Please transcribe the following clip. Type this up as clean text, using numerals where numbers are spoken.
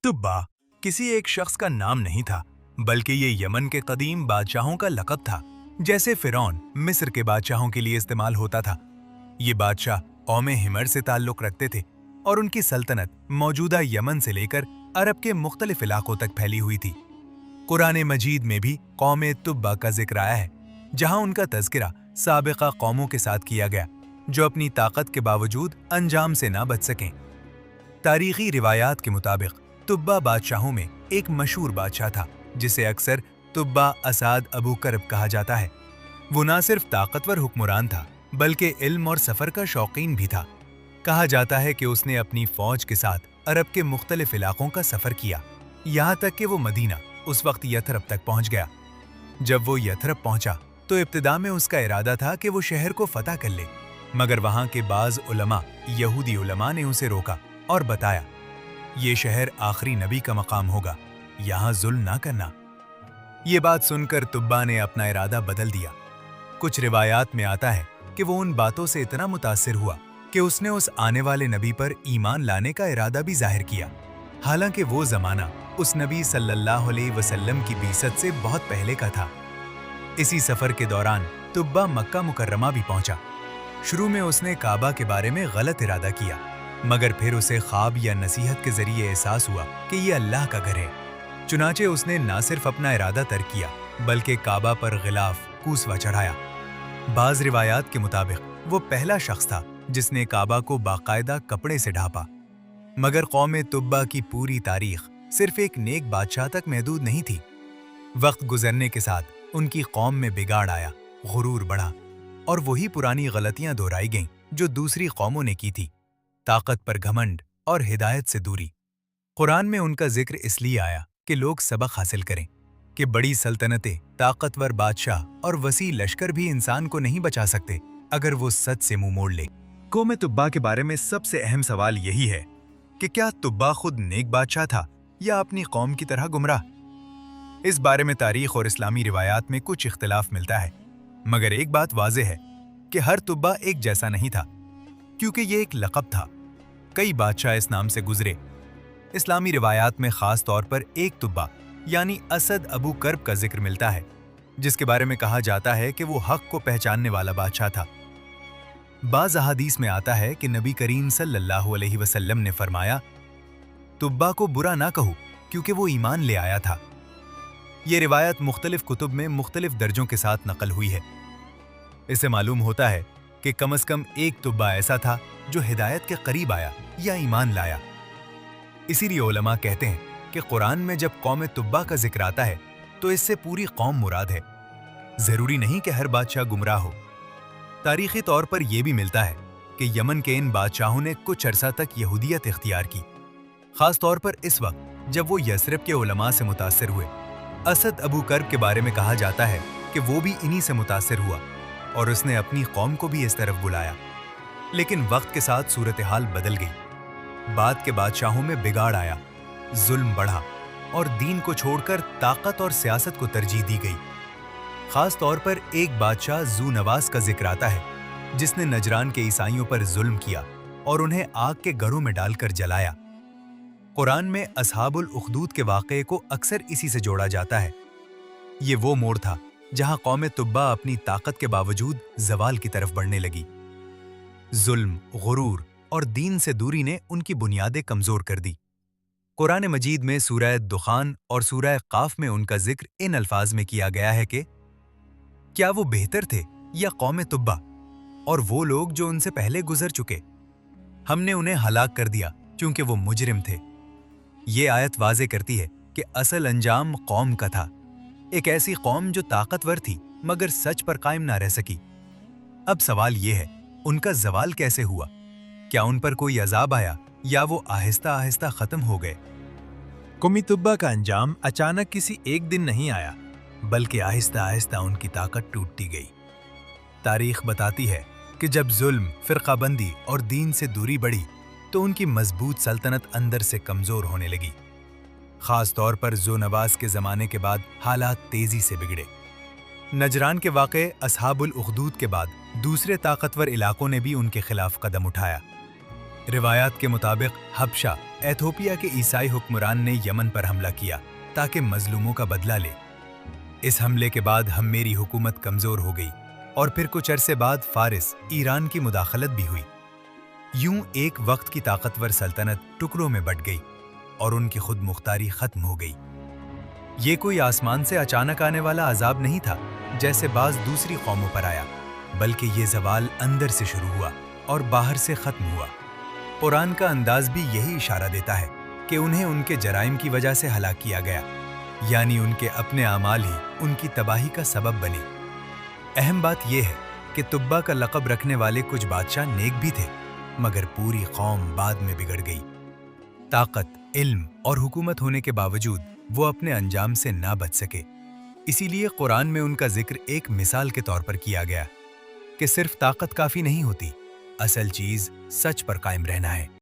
तुब्बा किसी एक शख्स का नाम नहीं था, बल्कि ये यमन के कदीम बादशाहों का लक़ब था, जैसे फिरौन मिस्र के बादशाहों के लिए इस्तेमाल होता था। ये बादशाह कौम हिमर से ताल्लुक़ रखते थे और उनकी सल्तनत मौजूदा यमन से लेकर अरब के मुख्तलिफ इलाकों तक फैली हुई थी। कुरान मजीद में भी कौम तुब्बा का जिक्र आया है, जहां उनका तज़किरा साबिक़ा कौमों के साथ किया गया, जो अपनी ताकत के बावजूद अंजाम से ना बच सकें। तारीख़ी रिवायात के मुताबिक तुब्बा बादशाहों में एक मशहूर बादशाह था, जिसे अक्सर तुब्बा असाद अबू करब कहा जाता है। वो ना सिर्फ ताकतवर हुक्मरान था, बल्कि इल्म और सफ़र का शौकीन भी था। कहा जाता है कि उसने अपनी फ़ौज के साथ अरब के मुख्तलिफ इलाकों का सफ़र किया, यहाँ तक कि वो मदीना, उस वक्त यथरब तक पहुँच गया। जब वो यथरब पहुँचा तो इब्तिदा में उसका इरादा था कि वो शहर को फतह कर ले, मगर वहाँ के बाज़ उलमा, यहूदी उलमा ने उसे रोका और बताया, ये शहर आखिरी नबी का मकाम होगा, यहाँ जुल्म ना करना। ये बात सुनकर तुब्बा ने अपना इरादा बदल दिया। कुछ रिवायात में आता है कि वो उन बातों से इतना मुतासिर हुआ कि उसने उस आने वाले नबी पर ईमान लाने का इरादा भी जाहिर किया, हालांकि वो ज़माना उस नबी सल्लल्लाहु अलैहि वसल्लम की बीसत से बहुत पहले का था। इसी सफ़र के दौरान तुब्बा मक्का मुकर्रमा भी पहुंचा। शुरू में उसने काबा के बारे में गलत इरादा किया, मगर फिर उसे ख्वाब या नसीहत के जरिए एहसास हुआ कि ये अल्लाह का घर है। चुनाचे उसने ना सिर्फ अपना इरादा तर्क किया, बल्कि काबा पर गिलाफ कूसवा चढ़ाया। बाज़ रिवायात के मुताबिक वो पहला शख्स था जिसने काबा को बाकायदा कपड़े से ढांपा। मगर कौम तुब्बा की पूरी तारीख सिर्फ एक नेक बादशाह तक महदूद नहीं थी। वक्त गुजरने के साथ उनकी कौम में बिगाड़ आया, गुरूर बढ़ा और वही पुरानी गलतियां दोहराई गईं जो दूसरी कौमों ने की थी। ताकत पर घमंड और हिदायत से दूरी। कुरान में उनका जिक्र इसलिए आया कि लोग सबक हासिल करें कि बड़ी सल्तनतें, ताकतवर बादशाह और वसी लश्कर भी इंसान को नहीं बचा सकते अगर वो सच से मुंह मोड़ ले। कौम तुब्बा के बारे में सबसे अहम सवाल यही है कि क्या तुब्बा खुद नेक बादशाह था या अपनी कौम की तरह गुमराह? इस बारे में तारीख और इस्लामी रिवायात में कुछ इख्तिलाफ मिलता है, मगर एक बात वाज़ेह है कि हर तुब्बा एक जैसा नहीं था, क्योंकि ये एक लक़ब था। कई बादशाह इस नाम से गुजरे। इस्लामी रिवायात में ख़ास तौर पर एक तुब्बा यानी असद अबू करब का जिक्र मिलता है, जिसके बारे में कहा जाता है कि वो हक़ को पहचानने वाला बादशाह था। बाज़ अहादीस में आता है कि नबी करीम सल्लल्लाहु अलैहि वसल्लम ने फरमाया, तुब्बा को बुरा ना कहो क्योंकि वो ईमान ले आया था। ये रिवायत मुख्तलिफ कुतुब में मुख्तलिफ दर्जों के साथ नकल हुई है। इससे मालूम होता है कि कम से कम एक तुब्बा ऐसा था जो हिदायत के करीब आया या ईमान लाया। इसीलिए उलमा कहते हैं कि कुरान में जब कौम तुब्बा का जिक्र आता है तो इससे पूरी कौम मुराद है। ज़रूरी नहीं कि हर बादशाह गुमराह हो। तारीख़ी तौर पर यह भी मिलता है कि यमन के इन बादशाहों ने कुछ अरसा तक यहूदियत इख्तियार की, ख़ास तौर पर इस वक्त जब वो यसरिब के उलमा से मुतासिर हुए। असद अबू करब के बारे में कहा जाता है कि वो भी इन्हीं से मुतासिर हुआ और उसने अपनी कौम को भी इस तरफ बुलाया। लेकिन वक्त के साथ सूरत हाल बदल गई। बाद के बादशाहों में बिगाड़ आया, जुल्म बढ़ा और दीन को छोड़कर ताकत और सियासत को तरजीह दी गई। खास तौर पर एक बादशाह ज़ू नवास का जिक्र आता है, जिसने नजरान के ईसाइयों पर जुल्म किया और उन्हें आग के घरों में डालकर जलाया। कुरान में असहाबुल उखदूद के वाक़े को अक्सर इसी से जोड़ा जाता है। ये वो मोड़ था जहां कौम तुब्बा अपनी ताकत के बावजूद ज़वाल की तरफ बढ़ने लगी। जुल्म, गुरूर और दीन से दूरी ने उनकी बुनियादें कमज़ोर कर दी। कुरान मजीद में सूरह दुखान और सूरह काफ में उनका जिक्र इन अल्फाज में किया गया है कि क्या वो बेहतर थे या कौम तुब्बा और वो लोग जो उनसे पहले गुजर चुके? हमने उन्हें हलाक कर दिया क्योंकि वो मुजरिम थे। ये आयत वाज़े करती है कि असल अंजाम कौम का था, एक ऐसी कौम जो ताकतवर थी मगर सच पर कायम ना रह सकी। अब सवाल ये है, उनका ज़वाल कैसे हुआ? क्या उन पर कोई अजाब आया या वो आहिस्ता आहिस्ता ख़त्म हो गए? कौम तुब्बा का अंजाम अचानक किसी एक दिन नहीं आया, बल्कि आहिस्ता आहिस्ता उनकी ताकत टूटती गई। तारीख बताती है कि जब जुल्म, फ़िरक़ाबंदी और दीन से दूरी बढ़ी तो उनकी मजबूत सल्तनत अंदर से कमज़ोर होने लगी। ख़ास तौर पर ज़ू नवास के ज़माने के बाद हालात तेज़ी से बिगड़े। नजरान के वाक़े असहाबुल उखदूद के बाद दूसरे ताकतवर इलाकों ने भी उनके खिलाफ कदम उठाया। روایات کے مطابق حبشہ ایتھوپیا کے عیسائی حکمران نے یمن پر حملہ کیا تاکہ مظلوموں کا بدلہ لے۔ اس حملے کے بعد ہمّیری حکومت کمزور ہو گئی اور پھر کچھ عرصے بعد فارس، ایران کی مداخلت بھی ہوئی۔ یوں ایک وقت کی طاقتور سلطنت ٹکڑوں میں بٹ گئی اور ان کی خود مختاری ختم ہو گئی۔ یہ کوئی آسمان سے اچانک آنے والا عذاب نہیں تھا جیسے بعض دوسری قوموں پر آیا، بلکہ یہ زوال اندر سے شروع ہوا اور باہر سے ختم ہوا۔ قرآن کا انداز بھی یہی اشارہ دیتا ہے کہ انہیں ان کے جرائم کی وجہ سے ہلاک کیا گیا، یعنی ان کے اپنے اعمال ہی ان کی تباہی کا سبب بنے۔ اہم بات یہ ہے کہ تبا کا لقب رکھنے والے کچھ بادشاہ نیک بھی تھے، مگر پوری قوم بعد میں بگڑ گئی۔ طاقت، علم اور حکومت ہونے کے باوجود وہ اپنے انجام سے نہ بچ سکے۔ اسی لیے قرآن میں ان کا ذکر ایک مثال کے طور پر کیا گیا کہ صرف طاقت کافی نہیں ہوتی، اصل چیز سچ پر قائم رہنا ہے۔